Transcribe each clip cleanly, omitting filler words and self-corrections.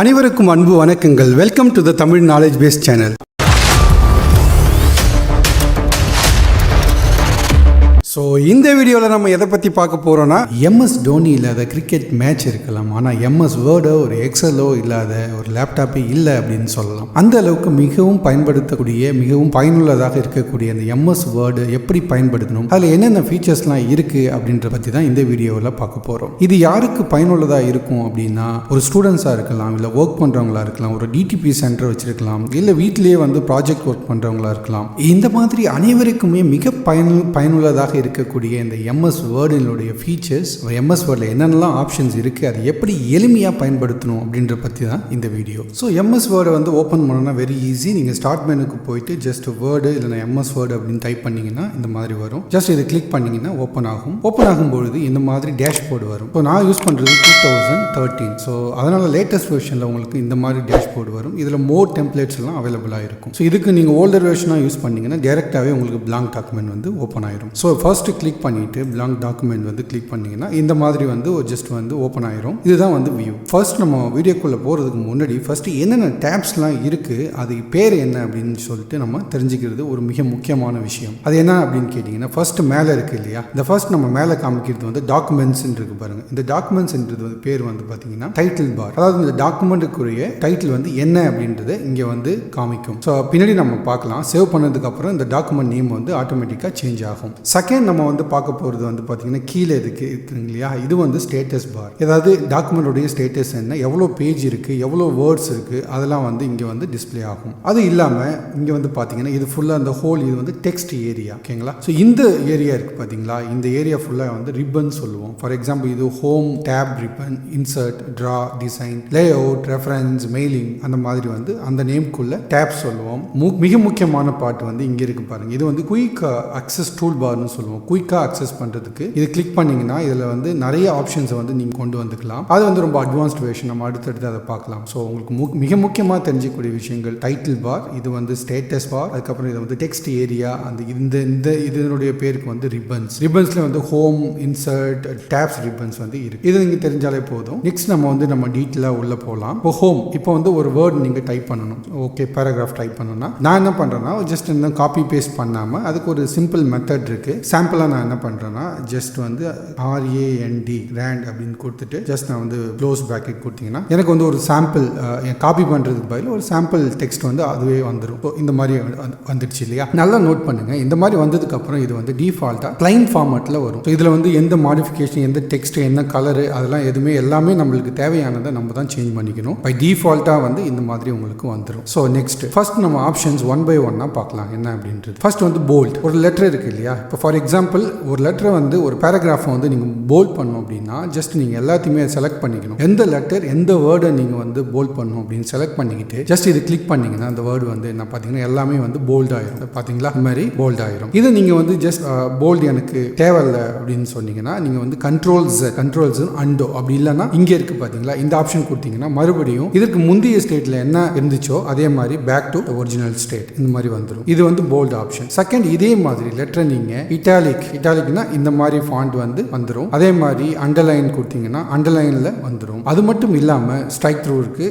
அனைவருக்கும் அன்பு வணக்கங்கள். Welcome to the Tamil knowledge base channel. So இந்த வீடியோவில் நம்ம எதை பற்றி பார்க்க போகிறோன்னா, எம்எஸ் டோனி இல்லாத கிரிக்கெட் மேட்ச் இருக்கலாம், ஆனால் எம்எஸ் வேர்டோ ஒரு எக்ஸலோ இல்லாத ஒரு லேப்டாப்பே இல்லை அப்படின்னு சொல்லலாம். அந்த அளவுக்கு மிகவும் பயன்படுத்தக்கூடிய மிகவும் பயனுள்ளதாக இருக்கக்கூடிய அந்த எம்எஸ் வேர்டு எப்படி பயன்படுத்தணும், அதில் என்னென்ன ஃபீச்சர்ஸ்லாம் இருக்குது அப்படின்ற பற்றி தான் இந்த வீடியோவில் பார்க்க போகிறோம். இது யாருக்கு பயனுள்ளதாக இருக்கும் அப்படின்னா, ஒரு ஸ்டூடெண்ட்ஸாக இருக்கலாம், இல்லை ஒர்க் பண்ணுறவங்களா இருக்கலாம், ஒரு டிடிபி சென்டர் வச்சுருக்கலாம், இல்லை வீட்டிலேயே வந்து ப்ராஜெக்ட் ஒர்க் பண்ணுறவங்களா இருக்கலாம். இந்த மாதிரி அனைவருக்குமே மிக பயனுள்ளதாக இருக்கக்கூடிய இந்த எம்எஸ் வேர்டினுடைய ஃபீச்சர்ஸ், எம்எஸ் வேர்டில் என்னென்னலாம் ஆப்ஷன்ஸ் இருக்குது, அதை எப்படி எளிமையாக பயன்படுத்தணும் அப்படின்ற பற்றி தான் இந்த வீடியோ. ஸோ எம்எஸ் வேர்டை வந்து ஓப்பன் பண்ணணும்னா வெரி ஈஸி. நீங்கள் ஸ்டார்ட் மெனுக்கு போயிட்டு ஜஸ்ட் வேர்டு இல்லைனா எம்எஸ் வேர்டு அப்படின்னு டைப் பண்ணிங்கன்னா இந்த மாதிரி வரும். ஜஸ்ட் இதை கிளிக் பண்ணிங்கன்னா ஓப்பன் ஆகும். ஓப்பன் ஆகும்பொழுது இந்த மாதிரி டேஷ்போர்டு வரும். ஸோ நான் யூஸ் பண்ணுறது 2013. ஸோ அதனால் லேட்டஸ்ட் வெர்ஷனில் உங்களுக்கு இந்த மாதிரி டேஷ்போர்டு வரும். இதில் மோர் டெம்ப்ளேட்ஸ் எல்லாம் அவைலபிளாக இருக்கும். ஸோ இதுக்கு நீங்கள் ஓல்டர் வெர்ஷனாக யூஸ் பண்ணிங்கன்னா டேரெக்டாகவே உங்களுக்கு பிளாங்க் டாக்குமெண்ட் வந்து ஓப்பன் ஆயிரும். ஸோ ஃபர்ஸ்ட் கிளிக் பண்ணிட்டு பிளாங்க் டாக்குமெண்ட் வந்து கிளிக் பண்ணீங்கன்னா இந்த மாதிரி வந்து ஜஸ்ட் வந்து ஓப்பன் ஆயிரும். இதுதான் வந்து வியூ. ஃபர்ஸ்ட் நம்ம வீடியோக்குள்ள போறதுக்கு முன்னாடி ஃபர்ஸ்ட் என்னென்ன டேப்ஸ்லாம் இருக்கு, அது பேர் என்ன அப்படின்னு சொல்லிட்டு நம்ம தெரிஞ்சுக்கிறது ஒரு மிக முக்கியமான விஷயம். அது என்ன அப்படின்னு கேட்டீங்கன்னா, ஃபர்ஸ்ட் மேலே இருக்கு இல்லையா, இந்த ஃபர்ஸ்ட் நம்ம மேலே காமிக்கிறது வந்து டாக்குமெண்ட்ஸ் இருக்கு பாருங்க. இந்த டாக்குமெண்ட்ஸ்ன்றது வந்து பேர் வந்து பார்த்தீங்கன்னா டைட்டில் பார். அதாவது இந்த டாக்குமெண்ட்டுக்குரிய டைட்டில் வந்து என்ன அப்படின்றத இங்கே வந்து காமிக்கும். ஸோ பின்னாடி நம்ம பார்க்கலாம். சேவ் பண்ணதுக்கு அப்புறம் இந்த டாக்குமெண்ட் நேம் வந்து ஆட்டோமேட்டிக்காக சேஞ்ச் ஆகும். செகண்ட் நம்ம வந்து பார்க்க போகிறது வந்து பார்த்தீங்கன்னா கீழே இருக்குங்க இல்லையா, இது வந்து ஸ்டேட்டஸ் பார். ஏதாவது டாக்குமெண்டோடைய ஸ்டேட்டஸ் என்ன, எவ்வளோ பேஜ் இருக்குது, எவ்வளோ வேர்ட்ஸ் இருக்குது, அதெல்லாம் வந்து இங்கே வந்து டிஸ்பிளே ஆகும். அது இல்லாமல் இங்கே வந்து பார்த்தீங்கன்னா இது ஃபுல்லாக அந்த ஹோல் இது வந்து டெக்ஸ்ட் ஏரியா. ஓகேங்களா. ஸோ இந்த ஏரியா இருக்குது பார்த்தீங்களா, இந்த ஏரியா ஃபுல்லாக வந்து ரிப்பன் சொல்லுவோம். ஃபார் எக்ஸாம்பிள் இது home tab ribbon, insert, draw, design, layout, reference, mailing, அந்த மாதிரி வந்து அந்த நேம்குள்ள டேப் சொல்லுவோம். மிக முக்கியமான பார்ட் வந்து இங்கே இருக்கு பாருங்க. இது வந்து குயிக் அக்சஸ் டூல் பார்னு சொல்லுவோம். குயிக்காக அக்சஸ் பண்ணுறதுக்கு இது கிளிக் பண்ணிங்கன்னா இதில் வந்து நிறைய ஆப்ஷன்ஸை வந்து நீங்கள் கொண்டு வந்துக்கலாம். அது வந்து ரொம்ப அட்வான்ஸ்ட் வெர்ஷன், நம்ம அடுத்தடுத்து அதை பார்க்கலாம். ஸோ உங்களுக்கு மிக முக்கியமாக தெரிஞ்சக்கூடிய விஷயங்கள் டைட்டில் பார், இது வந்து ஸ்டேட்டஸ் பார், அதுக்கப்புறம் இது வந்து டெக்ஸ்ட் ஏரியா, அந்த இந்த இதனுடைய பேருக்கு வந்து ரிப்பன்ஸ். ரிப்பன்ஸில் வந்து ஹோம், இன்சர்ட், டேப்ஸ் ரிப்பன்ஸ் வந்து இருக்கு. இது நீங்கள் தெரிஞ்சாலே போதும். நெக்ஸ்ட் நம்ம டீட்டெயிலாக உள்ள போகலாம். இப்போ ஹோம், இப்போ வந்து ஒரு வேர்டு நீங்கள் டைப் பண்ணணும். ஓகே, பேராகிராஃப் டைப் பண்ணணும்னா நான் என்ன பண்ணுறேன்னா, ஜஸ்ட் இந்த காப்பி பேஸ்ட் பண்ணாமல் அதுக்கு ஒரு சிம்பிள் மெத்தட் இருக்கு. சாம்பிளாக நான் என்ன பண்ணுறேன்னா, ஜஸ்ட் வந்து RAND அப்படின்னு கொடுத்துட்டு ஜஸ்ட் நான் வந்து க்ளோஸ் பிராக்கெட் கொடுத்தீங்கன்னா எனக்கு வந்து ஒரு சாம்பிள் காப்பி பண்ணுறதுக்கு பதில் ஒரு சாம்பிள் டெக்ஸ்ட் வந்து அதுவே வந்துடும். இந்த மாதிரி வந்துடுச்சு இல்லையா. நல்லா நோட் பண்ணுங்க. இந்த மாதிரி வந்ததுக்கு அப்புறம் இது வந்து டிஃபால்ட்டாக பிளைன் ஃபார்மேட்டில் வரும். இதில் வந்து எந்த மாடிஃபிகேஷன், எந்த டெக்ஸ்ட், என்ன கலரு, அதெல்லாம் எதுவுமே எல்லாமே நம்மளுக்கு தேவையானதை நம்ம தான் சேஞ்ச் பண்ணிக்கணும். பை டிஃபால்ட்டாக வந்து இந்த மாதிரி உங்களுக்கு வந்துடும். ஸோ நெக்ஸ்ட் ஃபர்ஸ்ட் நம்ம ஆப்ஷன்ஸ் ஒன் பை ஒன்னாக பார்க்கலாம் என்ன அப்படின்றது. ஃபர்ஸ்ட் வந்து போல்ட். ஒரு லெட்டர் இருக்கு இல்லையா. இப்போ ஃபார் எக்ஸாம்பிள் ஒரு லெட்டரை வந்து ஒரு பேராகிராஃபை வந்து நீங்கள் போல்ட் பண்ணணும் அப்படின்னா ஜஸ்ட் நீங்கள் எல்லாத்தையுமே செலக்ட் பண்ணிக்கணும். எந்த லெட்டர் எந்த வேர்டை நீங்கள் வந்து போல்ட் பண்ணணும் அப்படின்னு செலக்ட் பண்ணிக்கிட்டு ஜஸ்ட் இது கிளிக் பண்ணிங்கன்னா அந்த வேர்டு வந்து என்ன பார்த்தீங்கன்னா எல்லாமே வந்து போல்ட் ஆயிரும். பார்த்தீங்களா, இந்த மாதிரி போல்ட் ஆயிரும். இதை நீங்கள் வந்து ஜஸ்ட் போல்ட் எனக்கு தேவையில்லை அப்படின்னு சொன்னீங்கன்னா நீங்கள் வந்து கண்ட்ரோல்ஸ் அண்டோ, அப்படி இல்லைன்னா இங்கே இருக்கு பார்த்தீங்களா, இந்த ஆப்ஷன் கொடுத்தீங்கன்னா மறுபடியும் இதற்கு முந்தைய ஸ்டேட்டில் என்ன இருந்துச்சோ அதே மாதிரி பேக் டு ஒரிஜினல் ஸ்டேட் இந்த மாதிரி வந்துடும். இது வந்து போல்ட் ஆப்ஷன். செகண்ட், இதே மாதிரி லெட்டரை நீங்கள் இட்டாலிக்னா இந்த மாதிரி ஃபாண்ட் வந்து வந்துடும். அதே மாதிரி அண்டர்லைன் கொடுத்தீங்கன்னா அண்டர்லைன்ல வந்துடும். அது மட்டும் இல்லாமல் ஸ்ட்ரைக் த்ரூ இருக்கு.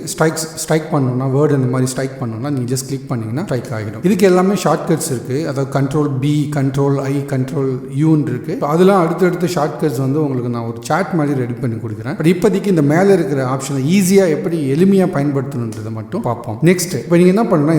ஸ்ட்ரைக் பண்ணணும்னா வேர்டு இந்த மாதிரி ஸ்ட்ரைக் பண்ணணும்னா நீங்க ஜஸ்ட் கிளிக் பண்ணீங்கன்னா ஸ்ட்ரைக் ஆகிடும். இதுக்கு எல்லாமே ஷார்ட்கட்ஸ் இருக்கு. அதாவது Ctrl+B, Ctrl+I, Ctrl+U இருக்கு. அதெல்லாம் அடுத்தடுத்த ஷார்ட்கட்ஸ் வந்து உங்களுக்கு நான் ஒரு சாட் மாதிரி ரெடி பண்ணி கொடுக்குறேன். பட் இப்போதைக்கு இந்த மேலே இருக்கிற ஆப்ஷனை ஈஸியாக எப்படி எளிமையாக பயன்படுத்தணுன்றதை மட்டும் பார்ப்போம். நெக்ஸ்ட், இப்போ நீங்கள் என்ன பண்ணணும்,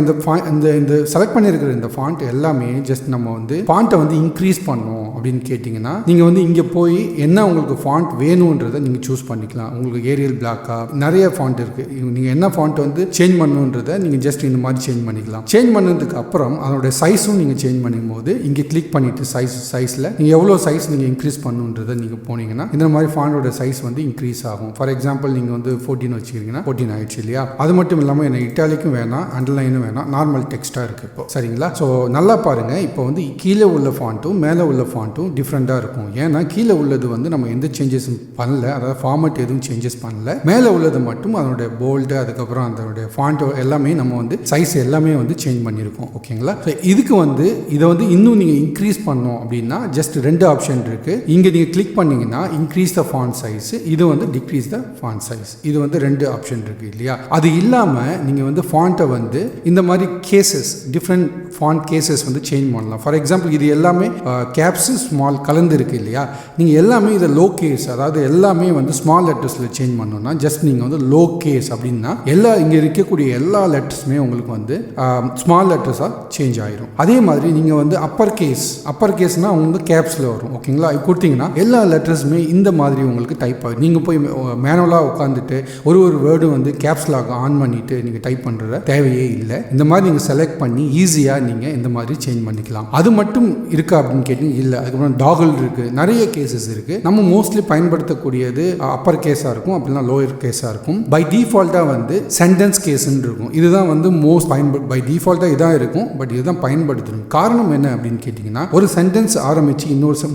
இந்த செலக்ட் பண்ணியிருக்கிற இந்த ஃபாண்ட் எல்லாமே ஜஸ்ட் நம்ம வந்து ஃபாண்ட்டை வந்து இன்க்ரீஸ் பண்ணணும் அப்படின்னு கேட்டிங்கன்னா நீங்கள் வந்து இங்கே போய் என்ன உங்களுக்கு ஃபாண்ட் வேணுன்றதை நீங்கள் சூஸ் பண்ணிக்கலாம். உங்களுக்கு ஏரியல் பிளாக்கா நிறைய ஃபாண்ட் இருக்கு. நீங்கள் என்ன ஃபாண்ட் வந்து சேஞ்ச் பண்ணணுன்றதை நீங்கள் ஜஸ்ட் இந்த மாதிரி சேஞ்ச் பண்ணிக்கலாம். சேஞ்ச் பண்ணதுக்கு அப்புறம் அதோட சைஸும் நீங்கள் சேஞ்ச் பண்ணும்போது இங்கே கிளிக் பண்ணிட்டு சைஸில் நீங்கள் எவ்வளோ சைஸ் நீங்கள் இன்க்ரீஸ் பண்ணணுன்றதை நீங்கள் போனீங்கன்னா இந்த மாதிரி ஃபாண்டோட சைஸ் வந்து இன்க்ரீஸ் ஆகும். ஃபார் எக்ஸாம்பிள் நீங்கள் வந்து 14 வச்சுக்கிறீங்கன்னா 14 ஆயிடுச்சு இல்லையா. அது மட்டும் இல்லாமல் எனக்கு இட்டாலிக்கும் வேணாம், அண்டர்லைனும் வேணாம், நார்மல் டெக்ஸ்ட்டாக இருக்கு இப்போ. சரிங்களா. ஸோ நல்லா பாருங்க, இப்போ வந்து கீழே உள்ள ஃபாண்ட்டும் மேலே மேலே உள்ள ஃபாண்ட்டும் டிஃப்ரெண்ட்டாக இருக்கும். ஏன்னா கீழே உள்ளது வந்து நம்ம எந்த சேஞ்சஸும் பண்ணல, அதாவது ஃபார்மட் எதுவும் சேஞ்சஸ் பண்ணல. மேலே உள்ளது மட்டும் அதனுடைய போல்டு, அதுக்கப்புறம் அதனுடைய ஃபாண்ட் எல்லாமே நம்ம வந்து சைஸ் எல்லாமே வந்து சேஞ்ச் பண்ணியிருக்கோம். ஓகேங்களா? ஸோ இதுக்கு வந்து இதை வந்து இன்னும் நீங்கள் இன்க்ரீஸ் பண்ணோம் அப்படின்னா ஜஸ்ட் 2 ஆப்ஷன் இருக்குது. இங்கே நீங்கள் கிளிக் பண்ணிங்கன்னா இன்க்ரீஸ் த ஃபாண்ட் சைஸ், இது வந்து டிக்ரீஸ் த ஃபாண்ட் சைஸ். இது வந்து 2 ஆப்ஷன் இருக்குது இல்லையா? அது இல்லாமல் நீங்கள் வந்து ஃபாண்ட்டை வந்து இந்த மாதிரி கேசஸ், டிஃப்ரெண்ட் ஃபாண்ட் கேசஸ் வந்து சேஞ்ச் பண்ணலாம். ஃபார் எக்ஸாம்பிள் இது எல்லாமே கேப்ஸ் ஸ்மால் கலந்து இருக்குது இல்லையா? நீங்கள் எல்லாமே இதை லோ கேஸ், அதாவது எல்லாமே வந்து ஸ்மால் லெட்டர்ஸில் சேஞ்ச் பண்ணணும்னா ஜஸ்ட் நீங்கள் வந்து லோ கேஸ் அப்படின்னா இங்கே இருக்கக்கூடிய எல்லா லெட்டர்ஸுமே உங்களுக்கு வந்து ஸ்மால் லெட்டர்ஸாக சேஞ்ச் ஆயிரும். அதே மாதிரி நீங்கள் வந்து அப்பர் கேஸ்னால் அவங்க வந்து கேப்ஸில் வரும். ஓகேங்களா? கொடுத்தீங்கன்னா எல்லா லெட்டர்ஸுமே இந்த மாதிரி உங்களுக்கு டைப் ஆகும். நீங்கள் போய் மேனுவலாக உட்காந்துட்டு ஒரு வேர்டும் வந்து கேப்ஸ் லாக் ஆன் பண்ணிட்டு நீங்கள் டைப் பண்ணுற தேவையே இல்லை. இந்த மாதிரி நீங்கள் செலக்ட் பண்ணி ஈஸியாக நீங்கள் இந்த மாதிரி சேஞ்ச் பண்ணிக்கலாம். அது மட்டும் இருக்கா அப்படின்னு கேட்டீங்க, இல்லை. அதுக்கப்புறம் டாகல் இருக்குது, நிறைய கேசஸ் இருக்குது. நம்ம மோஸ்ட்லி பயன்படுத்தக்கூடியது அப்பர் கேஸாக இருக்கும், அப்படின்னா லோயர் கேஸாக இருக்கும். பை டிஃபால்ட்டாக வந்து சென்டென்ஸ் கேஸ்ன்னு இருக்கும். இதுதான் வந்து மோஸ்ட் பை டிஃபால்ட்டாக இதான் இருக்கும். பட் இதுதான் பயன்படுத்தணும். காரணம் என்ன அப்படின்னு கேட்டிங்கன்னா, ஒரு சென்டென்ஸ் ஆரம்பித்து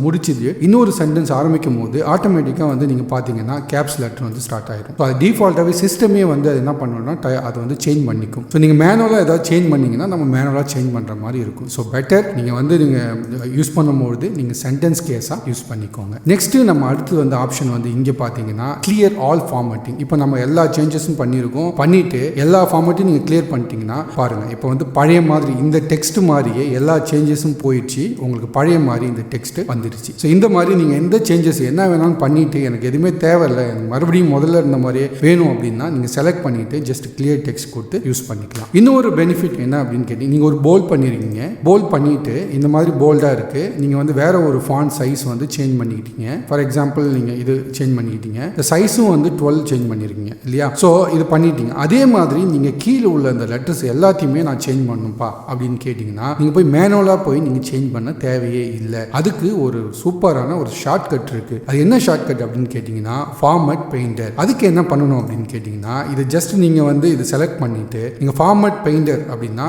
முடிச்சுது இன்னொரு சென்டென்ஸ் ஆரம்பிக்கும் போது ஆட்டோமேட்டிக்காக வந்து நீங்கள் பார்த்தீங்கன்னா கேப்ஸ் லெட்டர் வந்து ஸ்டார்ட் ஆகிடும். ஸோ அது டிஃபால்ட்டாகவே சிஸ்டமே வந்து அது என்ன பண்ணணும்னா அதை வந்து சேஞ்ச் பண்ணிக்கும். ஸோ நீங்கள் மேனுவலாக ஏதாவது சேஞ்ச் பண்ணிங்கன்னா நம்ம மேனுவலாக சேஞ்ச் பண்ணுற மாதிரி இருக்கும். ஸோ பெட்டர் நீங்கள் யூஸ் பண்ணும்போது நீங்கள் சென்டென்ஸ் கேஸாக யூஸ் பண்ணிக்கோங்க. நெக்ஸ்ட்டு நம்ம அடுத்து வந்து ஆப்ஷன் வந்து இங்கே பார்த்தீங்கன்னா கிளியர் ஆல் ஃபார்மேட்டிங். இப்போ நம்ம எல்லா சேஞ்சஸும் பண்ணிட்டு எல்லா ஃபார்மேட்டையும் நீங்கள் கிளியர் பண்ணிட்டீங்கன்னா பாருங்கள், இப்போ வந்து பழைய மாதிரி இந்த டெக்ஸ்ட் மாதிரியே எல்லா சேஞ்சஸும் போயிடுச்சு. உங்களுக்கு பழைய மாதிரி இந்த டெக்ஸ்ட் வந்துடுச்சு. ஸோ இந்த மாதிரி நீங்கள் எந்த சேஞ்சஸ் என்ன வேணாலும் பண்ணிட்டு எனக்கு எதுவுமே தேவையில்லை, எனக்கு மறுபடியும் முதல்ல இருந்த மாதிரியே வேணும் அப்படின்னா நீங்கள் செலக்ட் பண்ணிட்டு ஜஸ்ட் கிளியர் டெக்ஸ்ட் கொடுத்து யூஸ் பண்ணிக்கலாம். இன்னொரு பெனிஃபிட் என்ன அப்படின்னு கேட்டீங்க, நீங்கள் ஒரு போல்ட் பண்ணிருக்கீங்க, போல்ட் பண்ணிட்டு இந்த மாதிரி போல்டாக இருக்கு, நீங்கள் வந்து வேற ஒரு ஃபாண்ட் சைஸ் வந்து சேஞ்ச் பண்ணிக்கிட்டீங்க. ஃபார் எக்ஸாம்பிள் நீங்கள் இது சேஞ்ச் பண்ணிக்கிட்டீங்க, இந்த சைஸும் வந்து 12 சேஞ்ச் பண்ணிருக்கீங்க இல்லையா? ஸோ இது பண்ணிட்டீங்க. அதே மாதிரி நீங்கள் கீழே உள்ள அந்த லெட்டர்ஸ் எல்லாத்தையுமே நான் சேஞ்ச் பண்ணணும்ப்பா அப்படின்னு கேட்டிங்கன்னா நீங்கள் போய் மேனுவலாக போய் நீங்கள் சேஞ்ச் பண்ண தேவையே இல்லை. அதுக்கு ஒரு சூப்பரான ஒரு ஷார்ட்கட் இருக்குது. அது என்ன ஷார்ட்கட் அப்படின்னு கேட்டிங்கன்னா ஃபார்மட் பெயிண்டர். அதுக்கு என்ன பண்ணணும் அப்படின்னு கேட்டிங்கன்னா இது ஜஸ்ட் நீங்கள் வந்து இது செலக்ட் பண்ணிட்டு நீங்கள் ஃபார்மட் பெயிண்டர் அப்படின்னா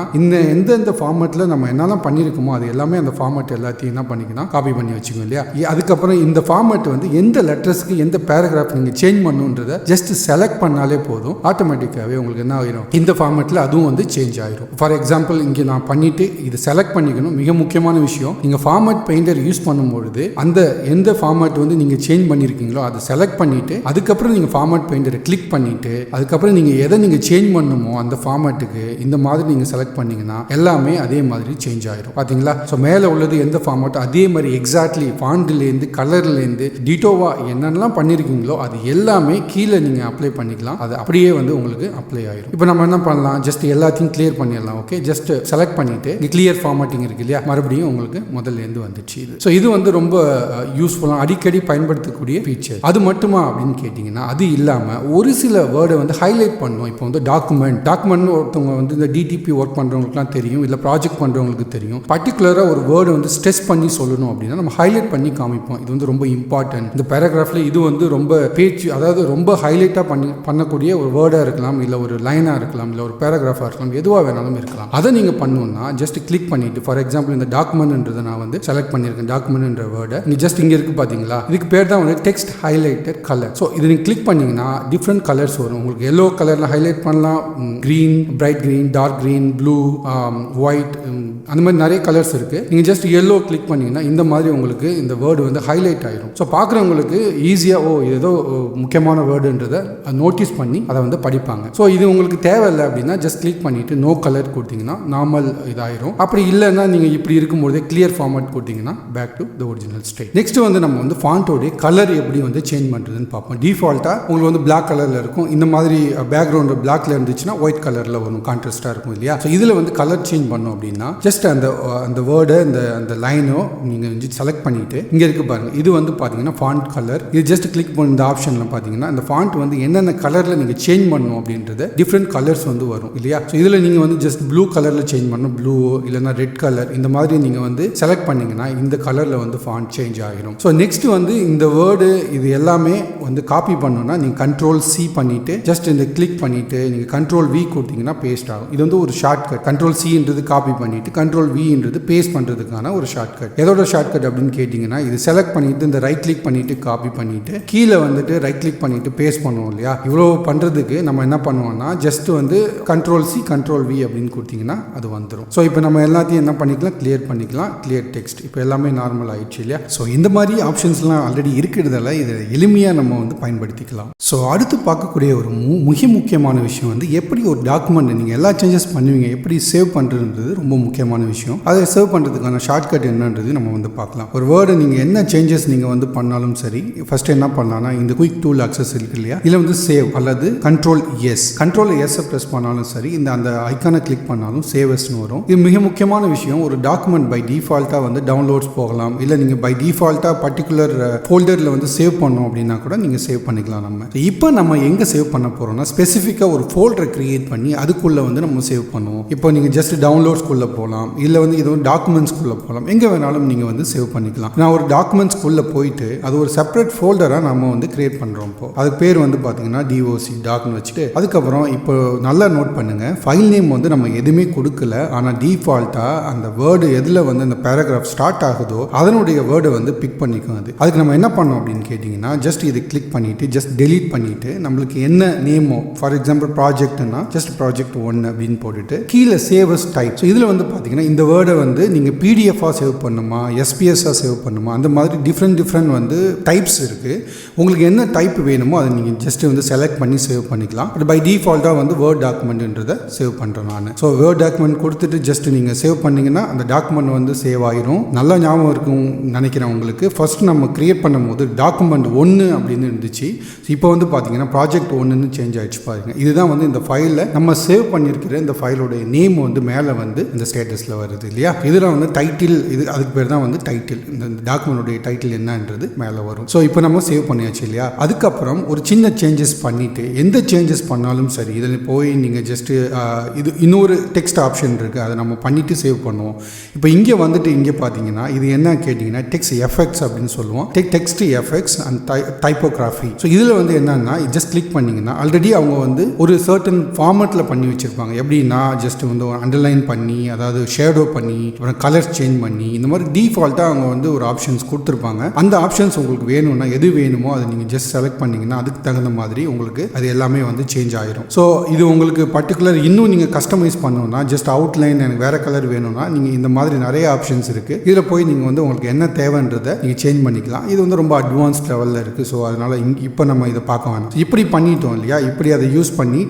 எந்தெந்த ஃபார்மட்டில் நம்ம என்னெல்லாம் பண்ணியிருக்கோமோ அது எல்லாமே அந்த ஃபார்மட் எல்லாத்தையும் என்ன பண்ணிக்கணும், காப்பி பண்ணி வச்சுக்கோங்க இல்லையா? அதுக்கப்புறம் இந்த ஃபார்மட் வந்து எந்த லெட்டர்ஸ்க்கு எந்த பேராகிராஃப் நீங்கள் சேஞ்ச் பண்ணுன்றதை ஜஸ்ட் செலக்ட் பண்ணாலே போதும். ஆட்டோமேட்டிக்காகவே உங்களுக்கு என்ன ஆகிடும், இந்த ஃபார்மட்டில் அதுவும் வந்து சேஞ்ச் ஆகிடும். ஃபார் எக்ஸாம்பிள் இங்கே நான் பண்ணிட்டு இது செலக்ட் பண்ணிக்கணும். மிக முக்கியமான விஷயம், நீங்கள் ஃபார்மட் பெயிண்டர் யூஸ் பண்ணும்பொழுது அந்த எந்த ஃபார்மட் வந்து நீங்கள் சேஞ்ச் பண்ணியிருக்கீங்களோ அதை செலக்ட் பண்ணிட்டு அதுக்கப்புறம் நீங்கள் ஃபார்மட் பெயிண்டரை கிளிக் பண்ணிட்டு அதுக்கப்புறம் நீங்கள் எதை நீங்கள் சேஞ்ச் பண்ணணுமோ அந்த ஃபார்மட்டுக்கு இந்த மாதிரி நீங்கள் செலக்ட் பண்ணீங்கன்னா எல்லாமே அதே மாதிரி சேஞ்ச் ஆயிடும். பார்த்தீங்களா? ஸோ மேலே உள்ளது எந்த ஃபார்மட் அதே மாதிரி எக்ஸாக்ட்லி ஃபாண்ட்லேருந்து கலர்லேருந்து டிட்டோவா என்னென்னலாம் பண்ணியிருக்கீங்களோ அது எல்லாமே கீழே நீங்கள் அப்ளை பண்ணிக்கலாம். அது அப்படியே வந்து உங்களுக்கு அப்ளை ஆயிடும். இப்போ நம்ம என்ன பண்ணலாம், ஜஸ்ட் எல்லாத்தையும் கிளியர் பண்ணிடலாம். ஓகே, ஜஸ்ட் செலக்ட் பண்ணிட்டு இங்கே கிளியர் ஃபார்மட்டிங் இருக்கு இல்லையா, மறுபடியும் உங்களுக்கு முதல்லேருந்து வந்துச்சு இது. ஸோ இது வந்து ரொம்ப யூஸ்ஃபுல்லாக அடிக்கடி பயன்படுத்தக்கூடிய ஃபீச்சர். அது மட்டுமா அப்படின்னு கேட்டிங்கன்னா அது இல்லாமல் ஒரு சில வேர்டை வந்து ஹைலைட் பண்ணும். இப்போ வந்து டாக்குமெண்ட் ஒருத்தவங்க வந்து இந்த டிடிபி ஒர்க் பண்ணுறவங்களுக்குலாம் தெரியும், இல்லை ப்ராஜெக்ட் பண்ணுறவங்களுக்கு தெரியும். பர்டிகுலராக ஒரு வேர்டு வந்து ஸ்ட்ரெஸ் பண்ணி சொல்லணும் அப்படின்னா நம்ம ஹைலைட் பண்ணி காமிப்போம். இது வந்து ரொம்ப இம்பார்ட்டன்ட். இந்த பேராகிராஃபில் இது வந்து ரொம்ப பேச்சு, அதாவது ரொம்ப ஹைலைட்டாக பண்ணக்கூடிய ஒரு வேர்டாக இருக்கலாம், இல்லை ஒரு லைனாக இருக்கலாம், இல்லை ஒரு பேராகிராஃபாக இருக்கலாம், எதுவாக வேணாலும் இருக்கலாம். அதை நீங்கள் பண்ணணும்னா ஜஸ்ட் கிளிக் பண்ணிட்டு ஃபார் எக்ஸாம்பிள் இந்த டாக்குமெண்ட்ன்றதை நான் வந்து செலக்ட் பண்ணியிருக்கேன். டாக்குமெண்ட்ன்ற வேர்டை நீங்கள் ஜஸ்ட் இங்கே இருக்குது பார்த்தீங்களா, இதுக்கு பேர் தான் வந்து டெக்ஸ்ட் ஹைலைட்டட் கலர். ஸோ இது நீங்கள் கிளிக் பண்ணிங்கன்னா டிஃப்ரெண்ட் கலர்ஸ் வரும். உங்களுக்கு எல்லோ கலரில் ஹைலைட் பண்ணலாம், green, bright green, dark green, blue, white, அந்த மாதிரி நிறைய கலர்ஸ் இருக்குது. நீங்கள் ஜஸ்ட் எல்லோ கிளிக் பண்ணிங்கன்னா இந்த மாதிரி உங்களுக்கு இந்த வேர்டு வந்து ஹைலைட் ஆகிடும். ஸோ பார்க்குறவங்களுக்கு ஈஸியாக இது ஏதோ முக்கியமான வேர்டுன்றதை நோட்டீஸ் பண்ணி அதை வந்து படிப்பாங்க. ஸோ இது உங்களுக்கு தேவையில்லை அப்படின்னா ஜஸ்ட் கிளிக் பண்ணிவிட்டு நோ கலர் கொடுத்தீங்கன்னா நார்மல் இதாயிரும். அப்படி இல்லைன்னா நீங்கள் இப்படி இருக்கும்போதே கிளியர் ஃபார்மேட் கொடுத்தீங்கன்னா back to the original state. Next வந்து நம்ம வந்து ஃபாண்டோடைய கலர் எப்படி வந்து சேஞ்ச் பண்ணுறதுன்னு பார்ப்போம். டிஃபால்ட்டாக உங்களுக்கு வந்து பிளாக் கலரில் இருக்கும். இந்த மாதிரி பேக்ரவுண்டு பிளாக்ல இருந்துச்சுன்னா ஒயிட் கலரில் வரும், கான்ட்ராஸ்டாக இருக்கும் இல்லையா? ஸோ இதில் வந்து கலர் சேஞ்ச் பண்ணோம் அப்படின்னா ஜஸ்ட் அந்த வேர்டை அந்த லைனோ நீங்கள் வந்து செலக்ட் பண்ணிட்டு இங்கே இருக்கு பாருங்க, இது வந்து பார்த்தீங்கன்னா ஃபாண்ட் கலர். இது ஜஸ்ட் கிளிக் பண்ணி இந்த ஆப்ஷனில் பார்த்தீங்கன்னா இந்த ஃபாண்ட் வந்து என்னென்ன கலரில் நீங்கள் சேஞ்ச் பண்ணணும் அப்படின்றது டிஃப்ரெண்ட் கலர்ஸ் வந்து வரும் இல்லையா? ஸோ இதில் நீங்கள் வந்து ஜஸ்ட் ப்ளூ கலரில் சேஞ்ச் பண்ணணும், ப்ளூ இல்லைனா ரெட் கலர், இந்த மாதிரி நீங்கள் வந்து செலக்ட் பண்ணிங்கன்னா இந்த கலரில் வந்து ஃபாண்ட் சேஞ்ச் ஆகிடும். ஸோ நெக்ஸ்ட் வந்து இந்த வேர்டு இது எல்லாமே வந்து காப்பி பண்ணணும்னா நீங்கள் Ctrl+C பண்ணிவிட்டு ஜஸ்ட் இந்த கிளிக் பண்ணிவிட்டு நீங்கள் Ctrl+V கொடுத்தீங்கன்னா பேஸ்ட் ஆகும். இது வந்து ஒரு ஷார்ட்கட். Ctrl+C காப்பி பண்ணிவிட்டு Ctrl+V பேஸ்ட் பண்ணுறதுக்கான ஒரு ஷார்ட்கட். எதோட ஷார்ட்கட் அப்படின்னு கேட்டிங்கன்னா இது செலக்ட் பண்ணிட்டு இந்த ரைட் கிளிக் பண்ணிட்டு காப்பி பண்ணிட்டு கீழே வந்துட்டு ரைட் கிளிக் பண்ணிட்டு பேஸ்ட் பண்ணுவோம் இல்லையா. இவ்வளோ பண்ணுறதுக்கு நம்ம என்ன பண்ணுவோம்னா ஜஸ்ட் வந்து Ctrl+C Ctrl+V அப்படின்னு கொடுத்தீங்கன்னா அது வந்துடும். ஸோ இப்போ நம்ம எல்லாத்தையும் என்ன பண்ணிக்கலாம், கிளியர் பண்ணிக்கலாம். கிளியர் டெக்ஸ்ட் இப்போ எல்லாமே நார்மல் ஆயிடுச்சு இல்லையா. ஸோ இந்த மாதிரி ஆப்ஷன்ஸ்லாம் ஆல்ரெடி இருக்கிறதால இதை எளிமையாக நம்ம வந்து பயன்படுத்திக்கலாம். ஸோ அடுத்து பார்க்கக்கூடிய ஒரு மிக முக்கியமான விஷயம் வந்து எப்படி ஒரு டாக்குமெண்ட் நீங்கள் எல்லா சேஞ்சஸ் பண்ணுவீங்க, எப்படி சேவ் பண்ணுறதுன்றது ரொம்ப முக்கியமான விஷயம். அதை சேவ் பண்ணுறதுக்கான ஷார்ட்கட் என்னன்றது நம்ம வந்து பார்க்கலாம். ஒரு வேர்டு நீங்கள் என்ன சேஞ்சஸ் நீங்கள் வந்து பண்ணாலும் சரி, ஃபர்ஸ்ட் என்ன பண்ணலாம்னா இந்த குயிக் டூல் அக்சஸ் இருக்கு இல்லையா, இதில் வந்து சேவ் அல்லது Ctrl+S ப்ரெஸ் பண்ணாலும் சரி, இந்த அந்த ஐக்கானை கிளிக் பண்ணாலும் சேவஸ்னு வரும். இது மிக முக்கியமான விஷயம். ஒரு டாக்குமெண்ட் பை டிஃபால்ட்டாக வந்து டவுன்லோட்ஸ் போகலாம், இல்லை நீங்கள் பை டிஃபால்ட்டாக பர்டிகுலர் ஃபோல்டரில் வந்து சேவ் பண்ணோம் அப்படின்னா கூட நீங்கள் சேவ் பண்ணிக்கலாம். இப்போ நம்ம எங்கே சேவ் பண்ண போகிறோம்னா ஸ்பெசிஃபிக்காக ஒரு ஃபோல்டரை கிரியேட் பண்ணி அதுக்குள்ளே வந்து நம்ம சேவ் பண்ணுவோம். இப்போ நீங்கள் ஜஸ்ட் டவுன்லோட்ஸ்குள்ளே போகலாம், இல்லை வந்து இது டாக்குமெண்ட்ஸ்குள்ளே போகலாம், எங்கே வேணாலும் நீங்கள் வந்து சேவ் பண்ணிக்கலாம். நான் ஒரு டாக்குமெண்ட்ஸ்குள்ளே போயிட்டு அது ஒரு செப்பரேட் ஃபோல்டராக நம்ம வந்து கிரியேட் பண்ணுறோம். இப்போ அதுக்கு பேர் வந்து பார்த்தீங்கன்னா DOC டாக்னு வச்சுட்டு அதுக்கப்புறம் இப்போ நல்லா நோட் பண்ணுங்கள், ஃபைல் நேம் வந்து நம்ம எதுவுமே கொடுக்கல. ஆனால் டிஃபால்ட்டாக அந்த வேர்டு எதில் வந்து அந்த பேராகிராஃப் ஸ்டார்ட் ஆகுதோ அதனுடைய வேர்டை வந்து பிக் பண்ணிக்கும். அதுக்கு நம்ம என்ன பண்ணோம் அப்படின்னு கேட்டிங்கன்னா ஜஸ்ட் இதை கிளிக் பண்ணிவிட்டு ஜஸ்ட் டெலீட் பண்ணிவிட்டு நம்மளுக்கு என்ன நேமோ, ஃபார் எக்ஸாம்பிள் ப்ராஜெக்ட்னா ஜஸ்ட் ப்ராஜெக்ட் 1 அப்படின்னு போட்டுட்டு கீழே சேவ் அஸ் டைப். ஸோ இதில் வந்து பார்த்தீங்கன்னா இந்த வேர்டை வந்து நீங்கள் PDF-ஆக சேவ் பண்ணுமா, SPS-ஆக சேவ் பண்ணுமா, அந்த மாதிரி டிஃப்ரெண்ட் வந்து டைப்ஸ் இருக்குது. உங்களுக்கு என்ன டைப் வேணுமோ அதை நீங்கள் ஜஸ்ட் வந்து செலக்ட் பண்ணி சேவ் பண்ணிக்கலாம். பட் பை டிஃபால்ட்டாக வந்து வேர்ட் டாக்குமெண்ட்ன்றதை சேவ் பண்ணுறேன் நான். ஸோ வேர்ட் டாக்குமெண்ட் கொடுத்துட்டு ஜஸ்ட் நீங்கள் சேவ் பண்ணிங்கன்னா அந்த டாக்குமெண்ட் வந்து சேவ் ஆயிரும். நல்லா ஞாபகம் இருக்கும் நினைக்கிறேன் உங்களுக்கு. ஃபர்ஸ்ட் நம்ம கிரியேட் பண்ணும்போது டாக்குமெண்ட் 1 அப்படின்னு இருந்துச்சு. இப்போ வந்து பார்த்தீங்கன்னா ப்ராஜெக்ட் 1ன்னு சேஞ்ச் ஆகிடுச்சு பாருங்க. இதுதான் வந்து இந்த ஃபைலில் நம்ம சேவ் பண்ணியிருக்கிற இந்த ஃபைலோடைய நேம் வந்து மேலே வந்து இந்த ஸ்டேட்டஸில் வருது இல்லையா. இதில் வந்து டைட்டில், இது அதுக்கு பேர் தான் வந்து டைட்டில். இந்த டாக்குமெண்டோடைய டைட்டில் என்னன்றது மேலே வரும். ஸோ இப்போ நம்ம சேவ் பண்ணியாச்சு இல்லையா. அதுக்கப்புறம் ஒரு சின்ன சேஞ்சஸ் பண்ணிவிட்டு எந்த சேஞ்சஸ் பண்ணாலும் சரி இதில் போய் நீங்கள் ஜஸ்ட்டு இது இன்னொரு டெக்ஸ்ட் ஆப்ஷன் இருக்குது, அதை நம்ம பண்ணிவிட்டு சேவ் பண்ணுவோம். இப்போ இங்கே வந்துட்டு இங்கே பார்த்தீங்கன்னா இது என்ன கேட்டிங்கன்னா டெக்ஸ்ட் எஃபெக்ட்ஸ் அப்படின்னு சொல்லுவோம். Text effects and typography. So இதில் வந்து என்னன்னா ஜஸ்ட் கிளிக் பண்ணிங்கன்னா ஆல்ரெடி அவங்க வந்து ஒரு சர்டன் ஃபார்மேட்டில் பண்ணி வச்சுருப்பாங்க. எப்படின்னா ஜஸ்ட் வந்து ஒரு அண்டர்லைன் பண்ணி, அதாவது ஷேடோ பண்ணி, அப்புறம் கலர்ஸ் சேஞ்ச் பண்ணி, இந்த மாதிரி டிஃபால்ட்டாக அவங்க வந்து ஒரு ஆப்ஷன்ஸ் கொடுத்துருப்பாங்க. அந்த ஆப்ஷன்ஸ் உங்களுக்கு வேணும்னா எது வேணுமோ அதை நீங்கள் ஜஸ்ட் செலக்ட் பண்ணிங்கன்னா அதுக்கு தகுந்த மாதிரி உங்களுக்கு அது எல்லாமே வந்து சேஞ்ச் ஆயிரும். ஸோ இது உங்களுக்கு பர்டிகுலர் இன்னும் நீங்கள் கஸ்டமைஸ் பண்ணணும்னா ஜஸ்ட் அவுட்லைன் எனக்கு வேறு கலர் வேணும்னா நீங்கள் இந்த மாதிரி நிறைய ஆப்ஷன்ஸ் இருக்குது. இதில் போய் நீங்கள் வந்து உங்களுக்கு என்ன தேவைன்றதை நீங்கள் சேஞ்ச் பண்ணிக்கலாம். இது வந்து ரொம்ப அட்வான்ஸ் லெவலில் இருக்குது. ஸோ அதனால் இப்போ நம்ம இதை பார்க்க வேணாம். இப்படி பண்ணிட்டோம் இல்லையா, இப்படி அதை யூஸ் பண்ணி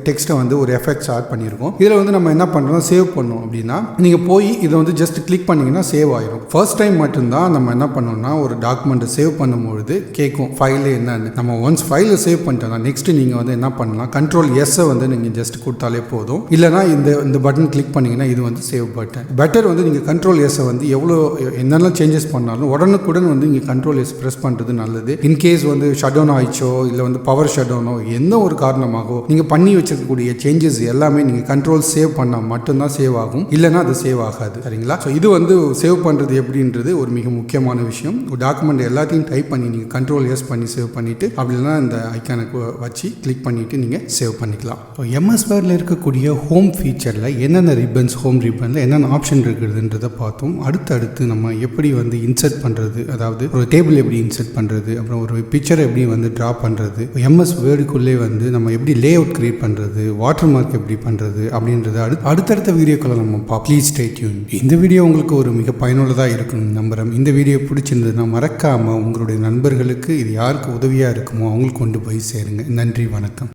டெக்ஸ்ட்டை வந்து ஒரு எஃபெக்ட்ஸ் ஆட் பண்ணியிருக்கோம். இதில் வந்து நம்ம என்ன பண்ணுறோம், சேவ் பண்ணோம் அப்படின்னா நீங்கள் போய் இதை வந்து ஜஸ்ட் கிளிக் பண்ணிங்கன்னா சேவ் ஆயிரும். ஃபர்ஸ்ட் டைம் மட்டும்தான் நம்ம என்ன பண்ணோம்னா ஒரு டாக்குமெண்ட்டை சேவ் பண்ணும்பொழுது கேட்கும் ஃபைலு என்னன்னு. நம்ம ஒன்ஸ் ஃபைலை சேவ் பண்ணிட்டோம்னா நெக்ஸ்ட் நீங்கள் வந்து என்ன பண்ணலாம், Ctrl+S வந்து நீங்கள் ஜஸ்ட் கொடுத்தாலே போதும். இல்லைனா இந்த பட்டன் கிளிக் பண்ணிங்கன்னா இது வந்து சேவ் பட்டன். பெட்டர் வந்து நீங்கள் Ctrl+S வந்து எவ்வளோ என்னெல்லாம் சேஞ்சஸ் பண்ணாலும் உடனுக்குடன் வந்து நீங்கள் Ctrl+S ப்ரெஸ் பண்ணுறது நல்லது. இன்கேஸ் வந்து ஷட் டவுன் ஆயிடுச்சோ இல்லை வந்து பவர் ஷட் டவுனோ எந்த ஒரு காரணமாகவோ நீங்கள் பண்ணி வச்சிருக்கக்கூடிய சேஞ்சஸ் எல்லாமே நீங்கள் கண்ட்ரோல் சேவ் பண்ணால் மட்டும்தான் சேவ் ஆகும், இல்லைனா அது சேவ் ஆகாது. சரிங்களா. ஸோ இது வந்து சேவ் பண்ணுறது எப்படின்றது ஒரு மிக முக்கியமான விஷயம். ஒரு டாக்குமெண்ட் எல்லாத்தையும் டைப் பண்ணி நீங்கள் Ctrl+S பண்ணி சேவ் பண்ணிவிட்டு அப்படின்னா இந்த ஐக்கானுக்கு வச்சு கிளிக் பண்ணிவிட்டு நீங்கள் சேவ் பண்ணிக்கலாம். ஸோ MS Wordல இருக்கக்கூடிய ஹோம் ஃபீச்சரில் என்னென்ன ரிப்பன்ஸ், ஹோம் ரிப்பனில் என்னென்ன ஆப்ஷன் இருக்குதுன்றதை பார்த்தோம். அடுத்தடுத்து நம்ம எப்படி வந்து இன்சர்ட் பண்ணுறது, அதாவது ஒரு டேபிள் எப்படி இன்சர்ட் பண்ணுறது, அப்புறம் ஒரு பிக்சரை எப்படி வந்து ட்ரா பண்ணுறது, MS Wordக்குள்ளே வந்து நம்ம எப்படி லே அவுட் கிரியேட் பண்ணுறது, வாட்டர் மார்க் எப்படி பண்ணுறது அப்படின்றது அடுத்தடுத்த வீடியோக்களை நம்ம பார்ப்போம். Please stay tune. இந்த வீடியோ உங்களுக்கு ஒரு மிக பயனுள்ளதாக இருக்கும் நம்புகிறேன். இந்த வீடியோ பிடிச்சிருந்ததுன்னா மறக்காமல் உங்களுடைய நண்பர்களுக்கு இது யாருக்கு உதவியாக இருக்குமோ அவங்களுக்கு கொண்டு போய் சேருங்க. நன்றி, வணக்கம்.